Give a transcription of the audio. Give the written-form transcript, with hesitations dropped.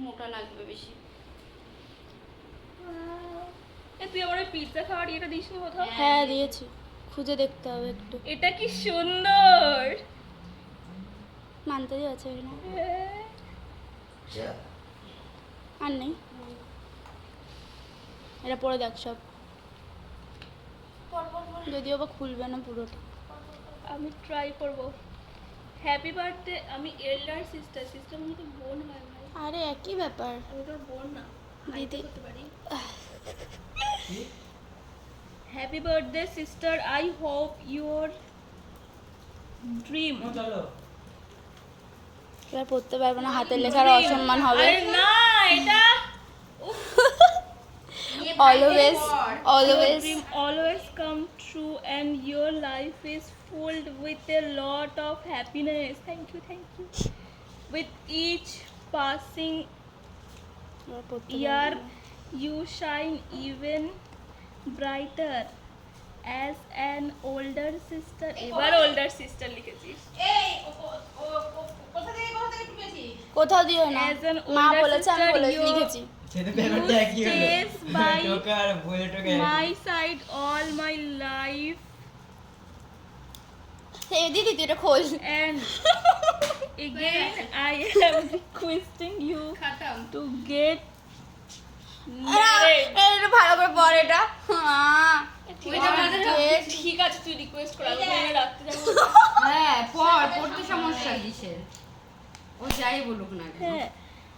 মোটা লাগবে বেশি। তুই আমার পিৎজা খাওয়ার এটা দিস নি কোথাও? হ্যাঁ দিয়েছি, খুঁজে দেখতে হবে একটু। এটা কি সুন্দর, মানতে আছে না আর নেই, এটা পরে দেখ সব, যদিও বা খুলবে না পুরোটা। আমি ট্রাই করব। Happy birthday. আমি এল্ডার সিস্টার, সিস্টার মানে তো বোন হয় ভাই। আরে একই ব্যাপার। আমি তোর বোন না, দিদি করতে পারি। Happy birthday sister, I hope your dream. এবার পড়তে পারবে না, হাতের লেখার অসম্মান হবে। আরে না, এটা always your always dream always come true and your life is filled with a lot of happiness. Thank you, thank you. With each passing year you shine even brighter as an older sister. এবার older sister লিখেছিস। কোথাও দিও না, As an মা older বলেছে আমি sister, বলে you- লিখেছি। You stays by my side all my life এই দিদি তুই এটা খোল। and again I am requesting you to get married. এটা ভালো করে পড় এটা। হ্যাঁ ঠিক আছে, তুই রিকোয়েস্ট কর, আমি এখানে রাখতে যাবো। হ্যাঁ পড়তে সমস্যা কিসের, ও যাই বলুক না কেন। হ্যাঁ